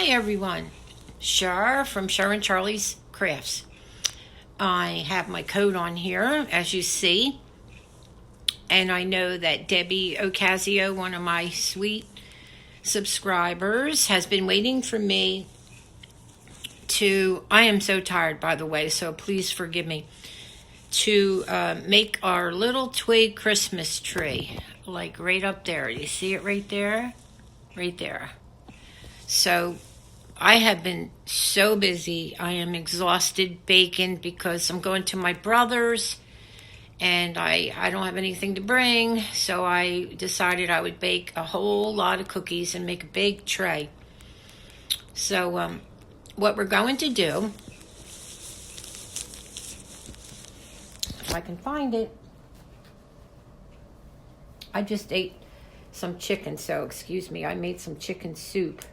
Hi everyone, Cher from CHER&CHARLIES Crafts. I have my coat on here as you see, and I know that Debbie Ocasio, one of my sweet subscribers, has been waiting for me to, I am so tired by the way, so please forgive me, to make our little twig Christmas tree, like right up there. You see it right there? Right there. So I have been so busy. I am exhausted baking because I'm going to my brother's and I don't have anything to bring. So I decided I would bake a whole lot of cookies and make a big tray. So what we're going to do, if I can find it, I just ate some chicken, so excuse me, I made some chicken soup.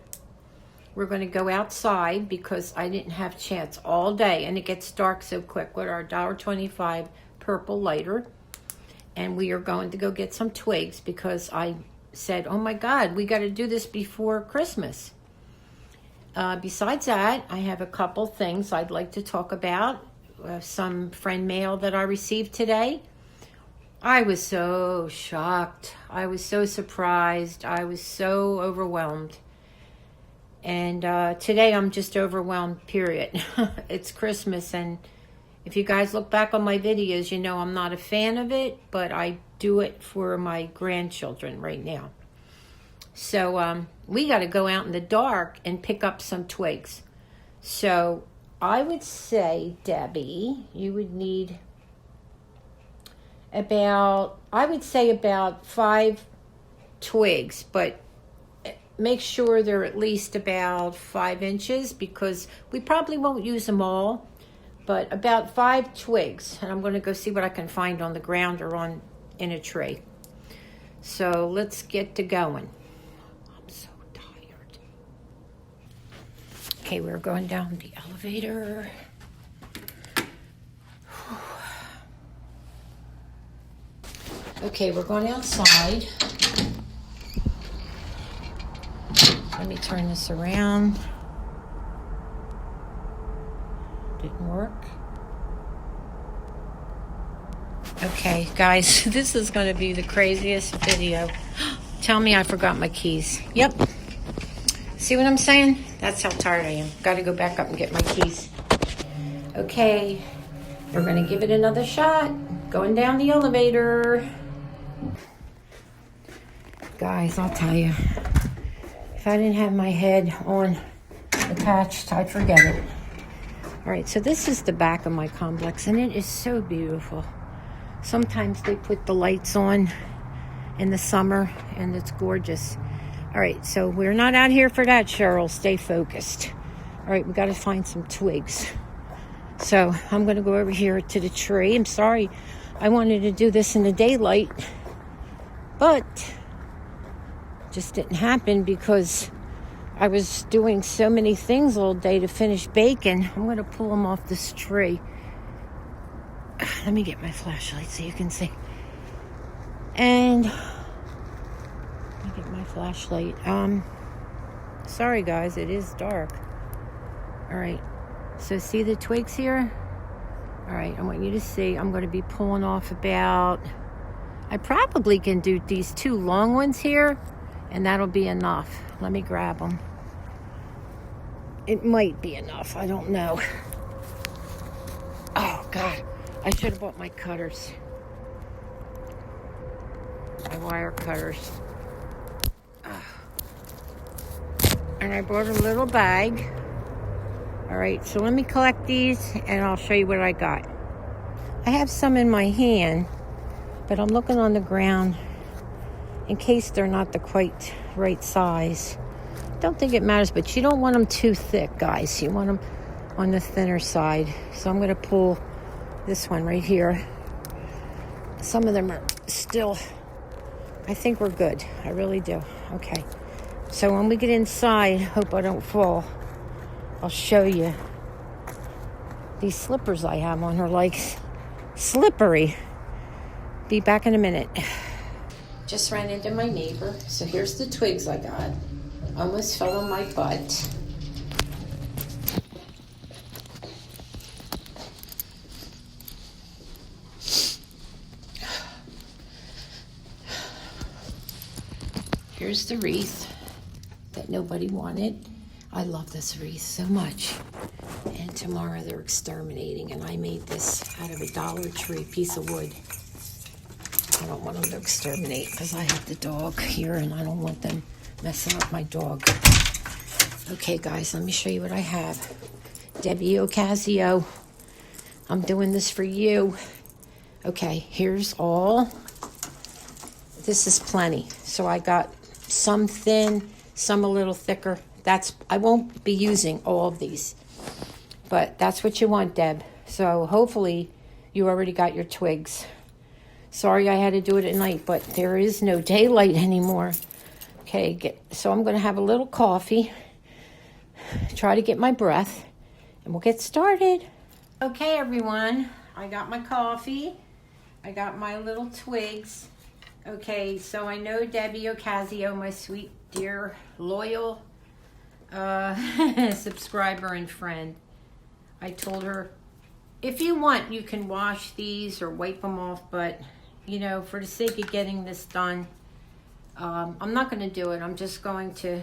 We're going to go outside because I didn't have a chance all day, and it gets dark so quick with our $1.25 purple lighter. And we are going to go get some twigs because I said, oh my God, we got to do this before Christmas. Besides that, I have a couple things I'd like to talk about. Some friend mail that I received today. I was so shocked. I was so surprised. I was so overwhelmed. And today I'm just overwhelmed, period. It's Christmas, and if you guys look back on my videos, you know I'm not a fan of it, but I do it for my grandchildren right now. So we got to go out in the dark and pick up some twigs. So I would say, Debbie, you would need about 5 twigs, but make sure they're at least about 5 inches because we probably won't use them all, but about 5 twigs. And I'm going to go see what I can find on the ground or in a tree. So let's get to going. I'm so tired. Okay, we're going down the elevator. Okay, we're going outside. Let me turn this around. Didn't work. Okay, guys, this is going to be the craziest video. Tell me I forgot my keys. Yep. See what I'm saying? That's how tired I am. Got to go back up and get my keys. Okay, we're going to give it another shot. Going down the elevator. Guys, I'll tell you. If I didn't have my head on attached, I'd forget it. All right, so this is the back of my complex, and it is so beautiful. Sometimes they put the lights on in the summer, and it's gorgeous. All right, so we're not out here for that, Cheryl. Stay focused. All right, we got to find some twigs. So I'm going to go over here to the tree. I'm sorry, I wanted to do this in the daylight, but just didn't happen because I was doing so many things all day to finish baking. I'm going to pull them off this tree. Let me get my flashlight so you can see. And let me get my flashlight. Sorry guys, it is dark. All right, so see the twigs here? All right, I want you to see, I'm going to be pulling off about, I probably can do these 2 long ones here, and that'll be enough. Let me grab them. It might be enough. I don't know. Oh, God. I should have bought my cutters. My wire cutters. And I brought a little bag. All right, so let me collect these, and I'll show you what I got. I have some in my hand, but I'm looking on the ground in case they're not the quite right size. Don't think it matters, but you don't want them too thick, guys. You want them on the thinner side. So I'm going to pull this one right here. Some of them are still, I think we're good. I really do. Okay. So when we get inside, hope I don't fall, I'll show you. These slippers I have on are like slippery. Be back in a minute. Just ran into my neighbor. So here's the twigs I got. Almost fell on my butt. here's the wreath that nobody wanted. I love this wreath so much. And tomorrow they're exterminating, and I made this out of a Dollar Tree piece of wood. I don't want them to exterminate because I have the dog here and I don't want them messing up my dog. Okay, guys, let me show you what I have. Debbie Ocasio, I'm doing this for you. Okay, here's all. This is plenty. So I got some thin, some a little thicker. I won't be using all of these, but that's what you want, Deb. So hopefully you already got your twigs. Sorry I had to do it at night, but there is no daylight anymore. Okay, so I'm going to have a little coffee, try to get my breath, and we'll get started. Okay, everyone, I got my coffee. I got my little twigs. Okay, so I know Debbie Ocasio, my sweet, dear, loyal subscriber and friend. I told her, if you want, you can wash these or wipe them off, but, you know, for the sake of getting this done, I'm not going to do it. I'm just going to,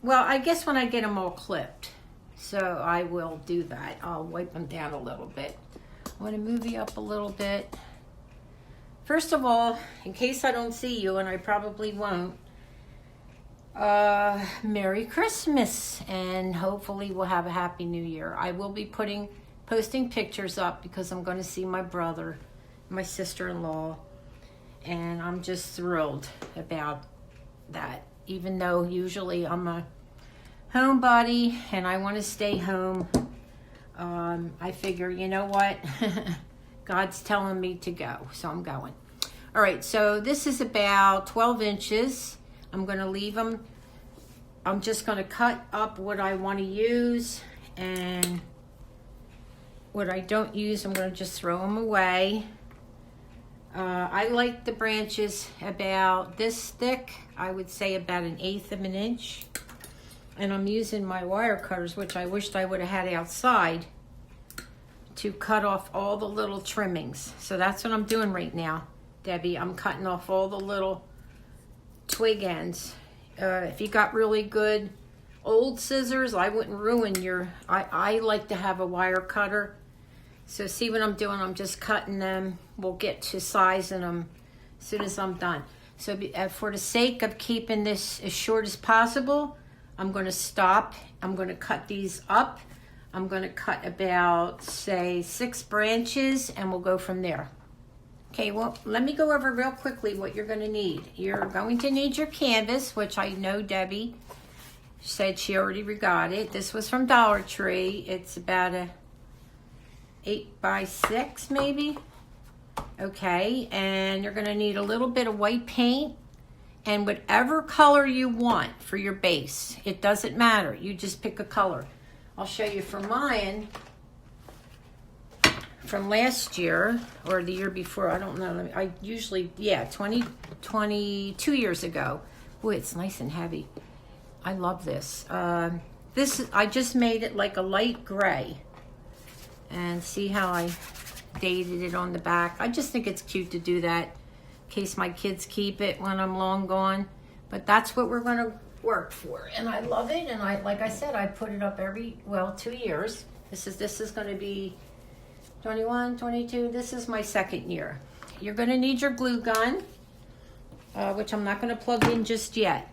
well, I guess when I get them all clipped, so I will do that. I'll wipe them down a little bit. I want to move you up a little bit. First of all, in case I don't see you, and I probably won't, Merry Christmas, and hopefully we'll have a Happy New Year. I will be posting pictures up because I'm going to see my brother, my sister-in-law, and I'm just thrilled about that. Even though usually I'm a homebody and I want to stay home, I figure, you know what, God's telling me to go, so I'm going. All right, so this is about 12 inches. I'm going to leave them. I'm just going to cut up what I want to use, and what I don't use, I'm going to just throw them away. I like the branches about this thick. I would say about 1/8 of an inch. And I'm using my wire cutters, which I wished I would have had outside, to cut off all the little trimmings. So that's what I'm doing right now, Debbie. I'm cutting off all the little twig ends. If you got really good old scissors, I wouldn't ruin your, I like to have a wire cutter. So see what I'm doing? I'm just cutting them. We'll get to sizing them as soon as I'm done. So for the sake of keeping this as short as possible, I'm going to stop. I'm going to cut these up. I'm going to cut about, say, 6 branches, and we'll go from there. Okay, well, let me go over real quickly what you're going to need. You're going to need your canvas, which I know Debbie said she already got it. This was from Dollar Tree. It's about a 8x6 maybe. Okay, and you're going to need a little bit of white paint and whatever color you want for your base. It doesn't matter. You just pick a color. I'll show you for mine from last year or the year before. I don't know. I usually, 22 years ago. Boy, it's nice and heavy. I love this. I just made it like a light gray. And see how I dated it on the back. I just think it's cute to do that in case my kids keep it when I'm long gone. But that's what we're going to work for. And I love it. And like I said, I put it up every, 2 years. This is going to be 21, 22. This is my 2nd year. You're going to need your glue gun, which I'm not going to plug in just yet.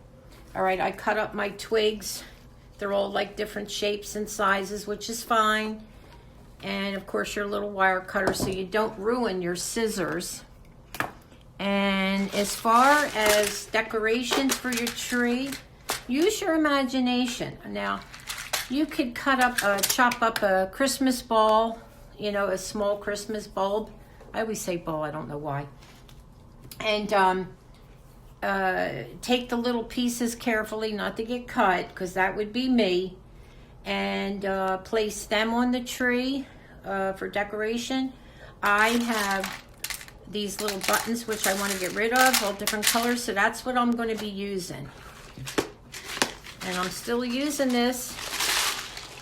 All right, I cut up my twigs. They're all like different shapes and sizes, which is fine. And of course your little wire cutter so you don't ruin your scissors. And as far as decorations for your tree, use your imagination. Now, you could chop up a Christmas ball, a small Christmas bulb. I always say ball, I don't know why. And take the little pieces carefully, not to get cut, because that would be me. And place them on the tree for decoration. I have these little buttons which I want to get rid of, all different colors, so that's what I'm going to be using. And I'm still using this.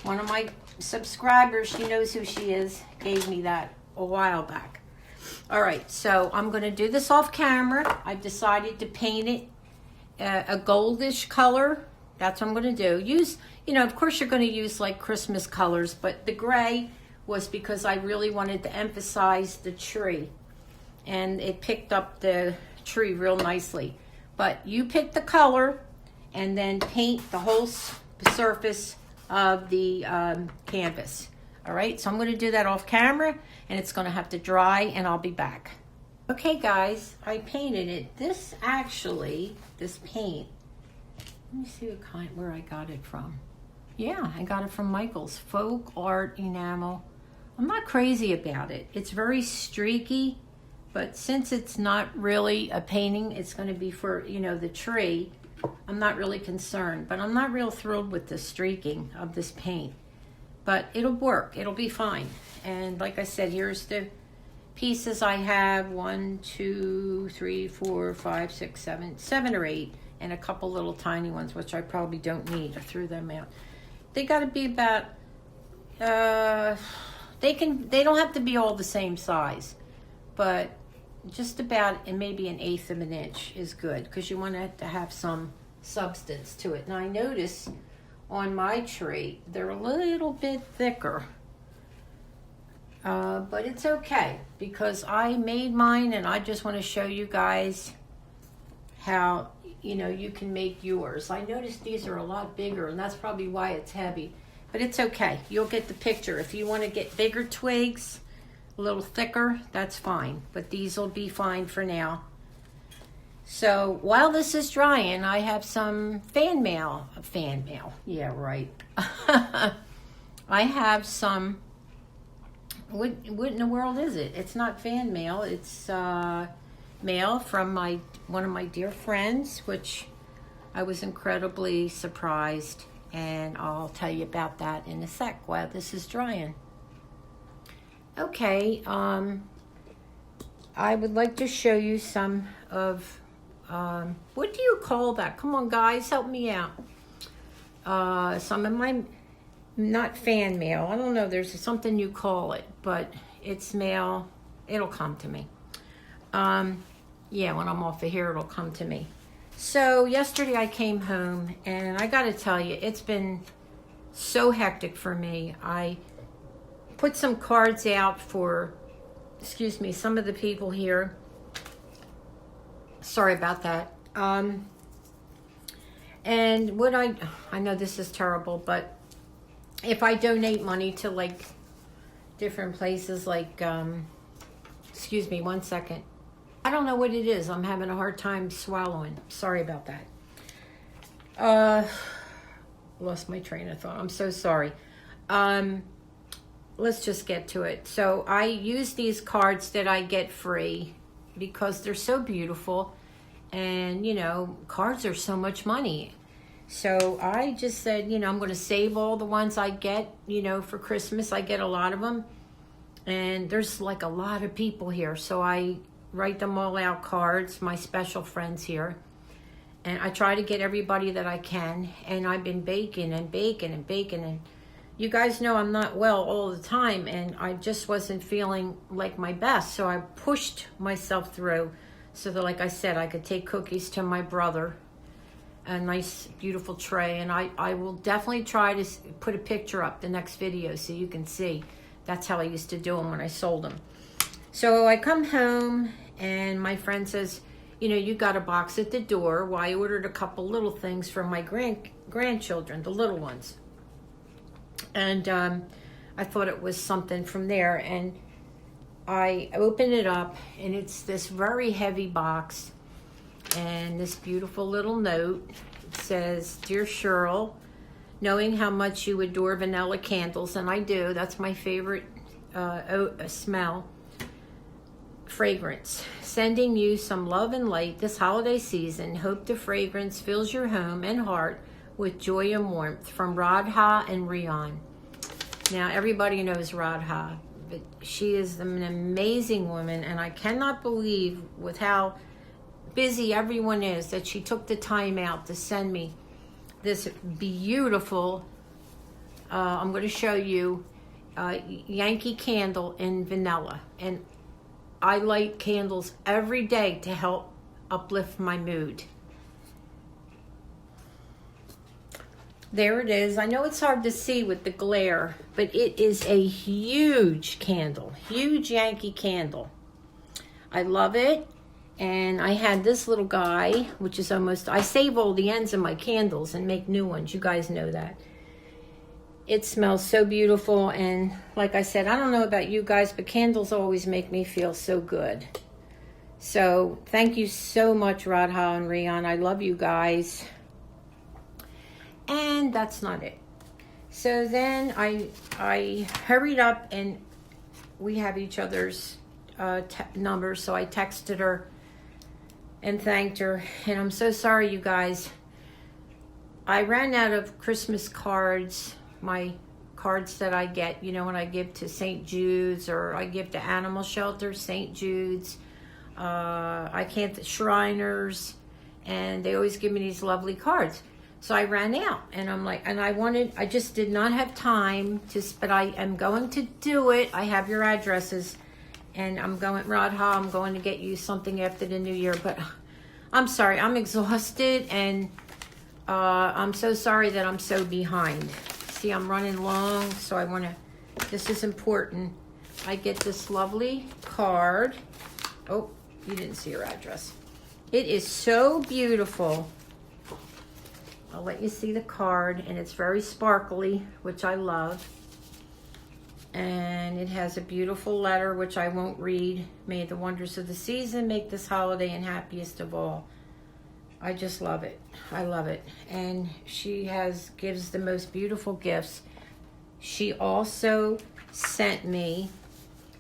One of my subscribers, she knows who she is, gave me that a while back. All right, so I'm going to do this off camera. I've decided to paint it a goldish color. That's what I'm going to do. Use, you know, of course you're going to use like Christmas colors, but the gray was because I really wanted to emphasize the tree. And it picked up the tree real nicely. But you pick the color and then paint the whole surface of the canvas. All right, so I'm going to do that off camera, and it's going to have to dry, and I'll be back. Okay, guys, I painted it. This paint, let me see where I got it from. Yeah, I got it from Michael's Folk Art Enamel. I'm not crazy about it. It's very streaky, but since it's not really a painting, it's going to be for, you know, the tree. I'm not really concerned, but I'm not real thrilled with the streaking of this paint. But it'll work. It'll be fine. And like I said, here's the pieces I have. 1, 2, 3, 4, 5, 6, 7, 7 or 8, and a couple little tiny ones, which I probably don't need. I threw them out. They got to be about. They don't have to be all the same size, but just about, and maybe 1/8 of an inch is good, because you want it to have some substance to it. Now I notice on my tree they're a little bit thicker, but it's okay because I made mine, and I just want to show you guys how, you know, you can make yours. I noticed these are a lot bigger, and that's probably why it's heavy, but it's okay. You'll get the picture. If you want to get bigger twigs, a little thicker, that's fine, but these will be fine for now. So while this is drying, I have some fan mail, yeah, right. I have some, what in the world is it? It's not fan mail, it's mail from one of my dear friends, which I was incredibly surprised, and I'll tell you about that in a sec while this is drying. Okay, I would like to show you some of, what do you call that? Come on, guys, help me out. Some of my, not fan mail, I don't know, there's something you call it, but it's mail, it'll come to me. Yeah, when I'm off of here, it'll come to me. So yesterday I came home, and I gotta tell you, it's been so hectic for me. I put some cards out for, excuse me, some of the people here. Sorry about that. And what I know this is terrible, but if I donate money to like different places, like, excuse me, 1 second. I don't know what it is. I'm having a hard time swallowing. Sorry about that. Lost my train of thought. I'm so sorry. Let's just get to it. So I use these cards that I get free because they're so beautiful, and you know, cards are so much money. So I just said, you know, I'm going to save all the ones I get, you know, for Christmas. I get a lot of them, and there's like a lot of people here, so I write them all out, cards, my special friends here, and I try to get everybody that I can. And I've been baking and baking and baking, and you guys know I'm not well all the time, and I just wasn't feeling like my best, so I pushed myself through so that, like I said, I could take cookies to my brother, a nice beautiful tray. And I will definitely try to put a picture up the next video so you can see. That's how I used to do them when I sold them. So I come home, and my friend says, you know, you got a box at the door. Well, I ordered a couple little things for my grandchildren, the little ones. And I thought it was something from there. And I open it up, and it's this very heavy box, and this beautiful little note. It says, "Dear Cheryl, knowing how much you adore vanilla candles," and I do, that's my favorite smell, fragrance, "sending you some love and light this holiday season. Hope the fragrance fills your home and heart with joy and warmth, from Radha and Rian." Now, everybody knows Radha, but she is an amazing woman, and I cannot believe, with how busy everyone is, that she took the time out to send me this beautiful, I'm going to show you, Yankee candle in vanilla. And I light candles every day to help uplift my mood. There it is. I know it's hard to see with the glare, but it is a huge candle, huge Yankee candle. I love it. And I had this little guy, which is almost, I save all the ends of my candles and make new ones. You guys know that. It smells so beautiful. And like I said, I don't know about you guys, but candles always make me feel so good. So thank you so much, Radha and Rian. I love you guys. And that's not it. So then I hurried up, and we have each other's numbers. So I texted her and thanked her. And I'm so sorry, you guys. I ran out of Christmas cards, my cards that I get, you know, when I give to St. Jude's, or I give to animal shelters, St. Jude's. I can't, Shriners, and they always give me these lovely cards. So I ran out, and I'm like, and I just did not have time to, but I am going to do it. I have your addresses, and I'm going, Radha, I'm going to get you something after the new year, but I'm sorry, I'm exhausted, and I'm so sorry that I'm so behind. See, I'm running long, so I want to, this is important. I get this lovely card. Oh, you didn't see your address. It is so beautiful. I'll let you see the card, and it's very sparkly, which I love. And it has a beautiful letter, which I won't read. May the wonders of the season make this holiday and happiest of all. I just love it. I love it. And she gives the most beautiful gifts. She also sent me,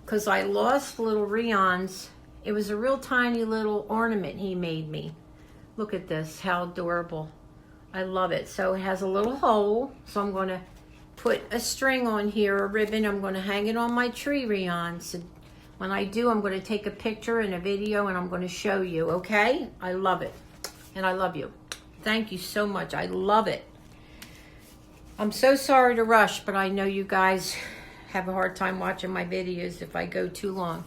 because I lost little Rian's, it was a real tiny little ornament he made me. Look at this, how adorable. I love it. So it has a little hole, so I'm going to put a string on here, a ribbon. I'm going to hang it on my tree, Rian. So when I do, I'm going to take a picture and a video, and I'm going to show you, okay? I love it. And I love you. Thank you so much. I love it. I'm so sorry to rush, but I know you guys have a hard time watching my videos if I go too long.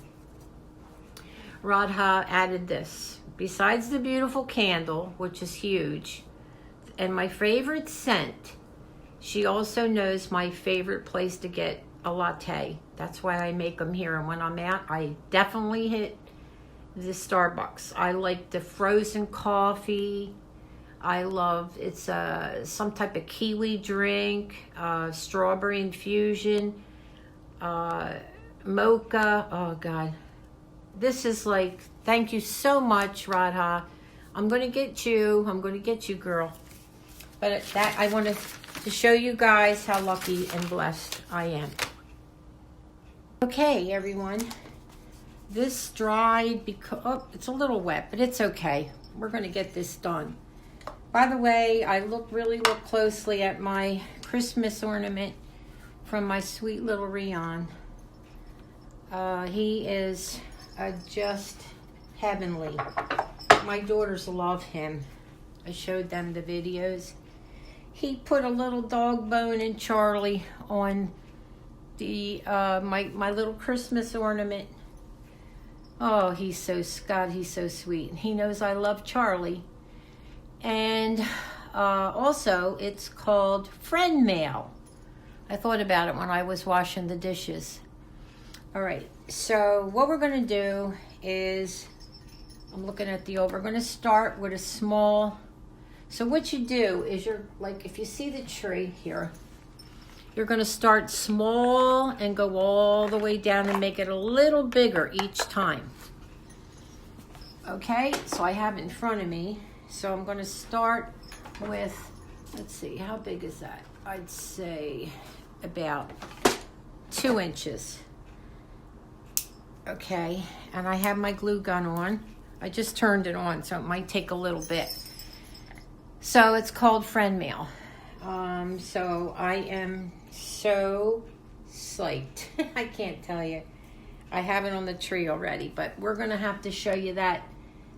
Radha added this. Besides the beautiful candle, which is huge, and my favorite scent, she also knows my favorite place to get a latte. That's why I make them here. And when I'm out, I definitely hit the Starbucks. I like the frozen coffee. I love, it's some type of kiwi drink, strawberry infusion, mocha. Oh God, this is like, thank you so much, Radha. I'm gonna get you, girl. But that, I wanted to show you guys how lucky and blessed I am. Okay, everyone. This dried because, oh, it's a little wet, but it's okay. We're going to get this done. By the way, I really look closely at my Christmas ornament from my sweet little Rian. He is just heavenly. My daughters love him. I showed them the videos. He put a little dog bone and Charlie on the my little Christmas ornament. Oh, he's so sweet. He knows I love Charlie. And also, it's called friend mail. I thought about it when I was washing the dishes. All right, so what we're going to do is, I'm looking at the old, we're going to start with a small. So what you do is you're like, if you see the tree here, you're going to start small and go all the way down and make it a little bigger each time. Okay, so I have it in front of me. So I'm going to start with, let's see, how big is that? I'd say about 2 inches. Okay, and I have my glue gun on. I just turned it on, so it might take a little bit. So it's called friend mail. So I am so psyched. I can't tell you. I have it on the tree already, but we're going to have to show you that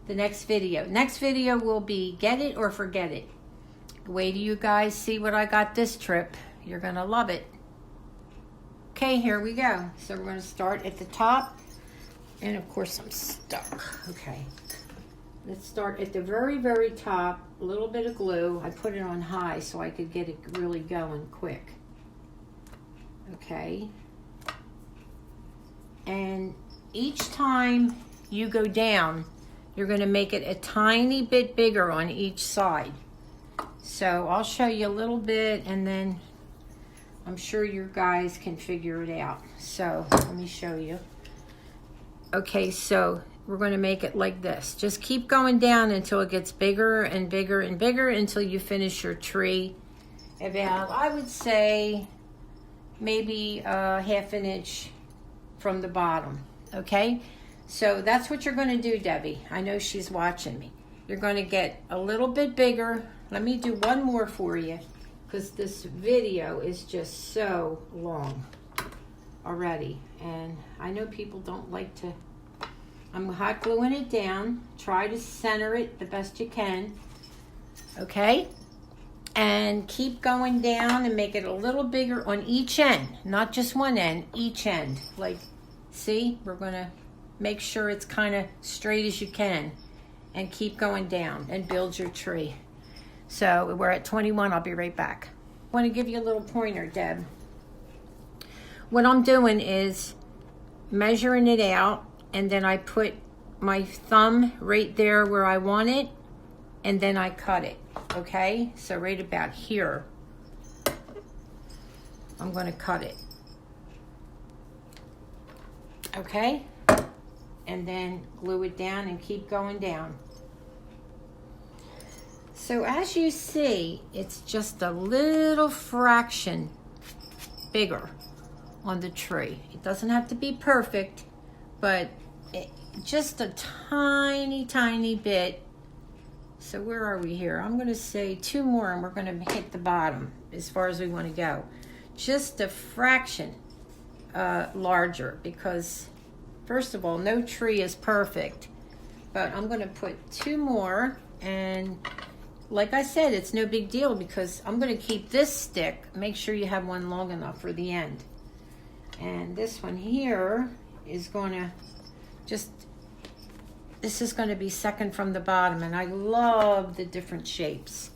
the next video. Next video will be get it or forget it. Wait till you guys see what I got this trip. You're going to love it. Okay, here we go. So we're going to start at the top. And of course I'm stuck. Okay. Let's start at the very, very top. a little bit of glue. I put it on high so I could get it really going quick. Okay. And each time you go down, you're going to make it a tiny bit bigger on each side. So I'll show you a little bit, and then I'm sure you guys can figure it out. So let me show you. Okay, so we're going to make it like this. Just keep going down until it gets bigger and bigger and bigger until you finish your tree. About, I would say, maybe half an inch from the bottom. Okay, so that's what you're going to do, Debbie. I know she's watching me. You're going to get a little bit bigger. Let me do one more for you, because this video is just so long already, and I know people don't like to. I'm hot gluing it down. Try to center it the best you can. Okay, and keep going down and make it a little bigger on each end, not just one end, each end. Like, see, we're gonna make sure it's kind of straight as you can, and keep going down and build your tree. So we're at 21. I'll be right back. I want to give you a little pointer, Deb. What I'm doing is measuring it out, and then I put my thumb right there where I want it, and then I cut it. Okay, so right about here, I'm going to cut it. Okay, and then glue it down and keep going down. So as you see, it's just a little fraction bigger on the tree. It doesn't have to be perfect, but just a tiny, tiny bit. So where are we here? I'm going to say 2 more, and we're going to hit the bottom as far as we want to go. Just a fraction larger, because first of all, no tree is perfect. But I'm going to put 2 more, and like I said, it's no big deal, because I'm going to keep this stick. Make sure you have one long enough for the end. And this one here is going to just, this is going to be second from the bottom, and I love the different shapes.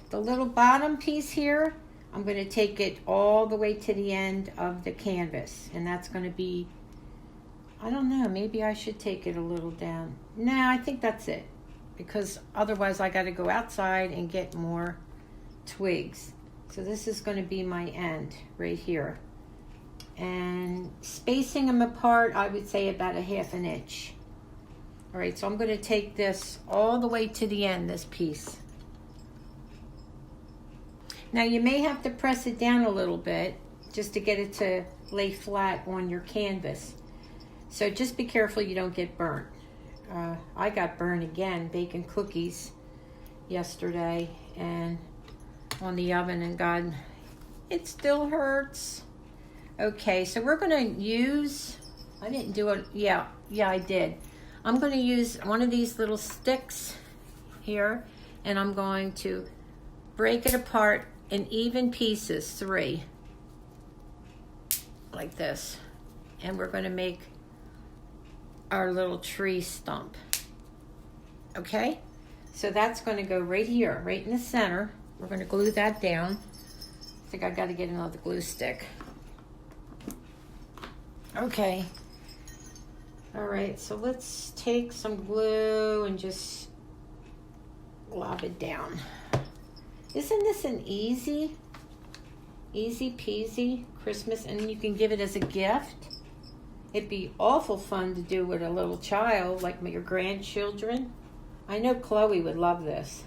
The little bottom piece here, I'm going to take it all the way to the end of the canvas, and that's going to be, I don't know, maybe I should take it a little down. No, I think that's it, because otherwise I got to go outside and get more twigs. So this is going to be my end right here. And spacing them apart, I would say about a half an inch. All right, so I'm going to take this all the way to the end, this piece. Now you may have to press it down a little bit just to get it to lay flat on your canvas. So just be careful you don't get burnt. I got burned again baking cookies yesterday and on the oven, and God, it still hurts. Okay, so we're going to use, I didn't do it, yeah, I did. I'm going to use one of these little sticks here, and I'm going to break it apart in even pieces, 3, like this. And we're going to make our little tree stump. Okay, so that's going to go right here, right in the center. We're going to glue that down. I think I got to get another glue stick. Okay, all right, so let's take some glue and just glob it down. Isn't this an easy peasy Christmas? And you can give it as a gift. It'd be awful fun to do with a little child, like your grandchildren. I know Chloe would love this.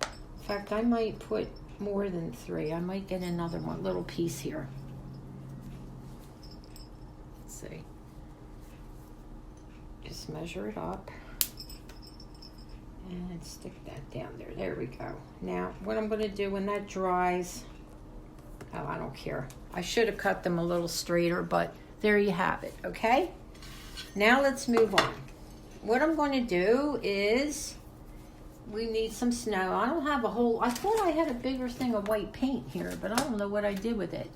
In fact, I might put more than 3. I might get another one, little piece here. Let's see. Just measure it up. And stick that down there. There we go. Now, what I'm going to do when that dries, oh, I don't care. I should have cut them a little straighter, but there you have it, okay? Now let's move on. What I'm going to do is, we need some snow. I don't have a whole, I thought I had a bigger thing of white paint here, but I don't know what I did with it.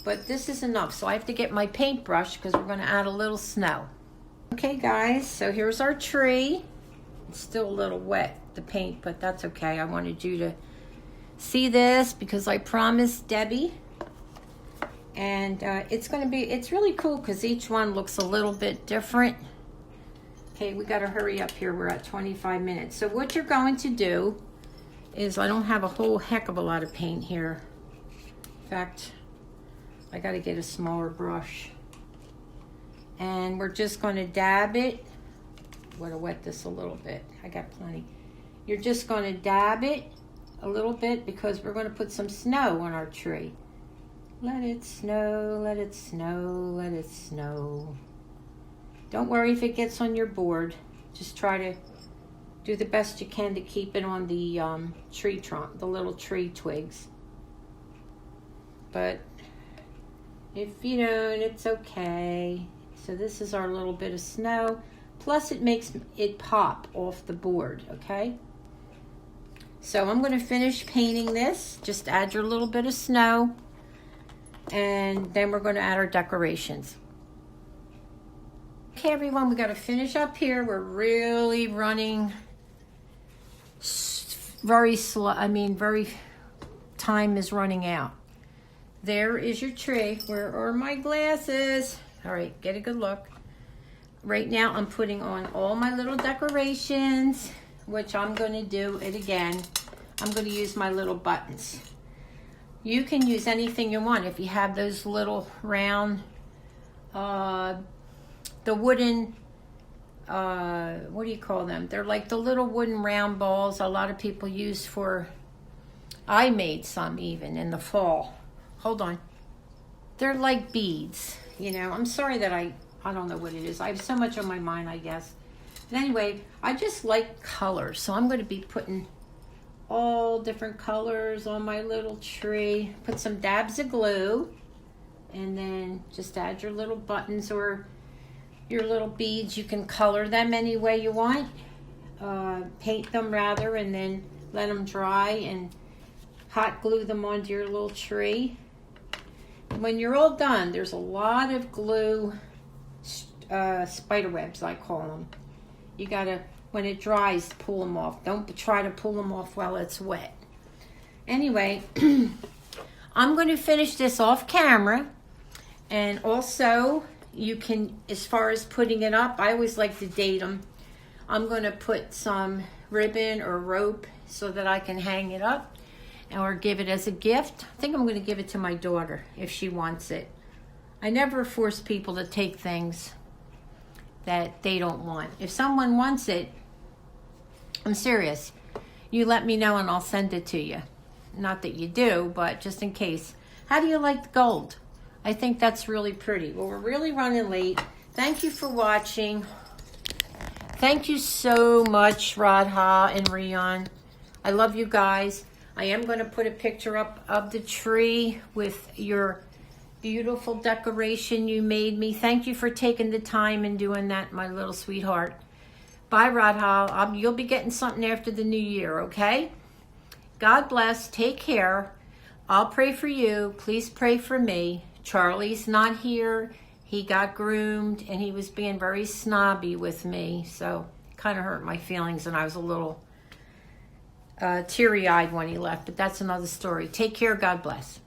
But this is enough, so I have to get my paintbrush because we're going to add a little snow. Okay, guys, so here's our tree. It's still a little wet, the paint, but that's okay. I wanted you to see this because I promised Debbie. And it's really cool because each one looks a little bit different. Okay, we got to hurry up here. We're at 25 minutes. So what you're going to do is, I don't have a whole heck of a lot of paint here. In fact, I got to get a smaller brush. And we're just going to dab it. I'm going to wet this a little bit. I got plenty. You're just going to dab it a little bit because we're going to put some snow on our tree. Let it snow, let it snow, let it snow. Don't worry if it gets on your board. Just try to do the best you can to keep it on the tree trunk, the little tree twigs. But if you don't, it's okay. So this is our little bit of snow. Plus it makes it pop off the board, okay? So I'm going to finish painting this. Just add your little bit of snow. And then we're going to add our decorations. Okay, everyone, we got to finish up here. We're really running very slow. Time is running out. There is your tree. Where are my glasses? All right, get a good look. Right now, I'm putting on all my little decorations, which I'm going to do it again. I'm going to use my little buttons. You can use anything you want. If you have those little round, the wooden, what do you call them? They're like the little wooden round balls a lot of people use for, I made some even in the fall. Hold on. They're like beads, you know. I'm sorry that I don't know what it is. I have so much on my mind, I guess. But anyway, I just like colors. So I'm going to be putting all different colors on my little tree. Put some dabs of glue. And then just add your little buttons or your little beads. You can color them any way you want. Paint them rather, and then let them dry and hot glue them onto your little tree. When you're all done, there's a lot of glue, spider webs I call them. You gotta, when it dries, pull them off. Don't try to pull them off while it's wet. Anyway, I'm going to finish this off camera. And also, you can, as far as putting it up, I always like to date them. I'm going to put some ribbon or rope so that I can hang it up or give it as a gift. I think I'm going to give it to my daughter if she wants it. I never force people to take things that they don't want. If someone wants it, I'm serious. You let me know and I'll send it to you. Not that you do, but just in case. How do you like the gold? I think that's really pretty. Well, we're really running late. Thank you for watching. Thank you so much, Radha and Rian. I love you guys. I am going to put a picture up of the tree with your beautiful decoration you made me. Thank you for taking the time and doing that, my little sweetheart. Bye, Radha. You'll be getting something after the new year, okay? God bless. Take care. I'll pray for you. Please pray for me. Charlie's not here. He got groomed, and he was being very snobby with me, so it kind of hurt my feelings, and I was a little teary-eyed when he left, but that's another story. Take care. God bless.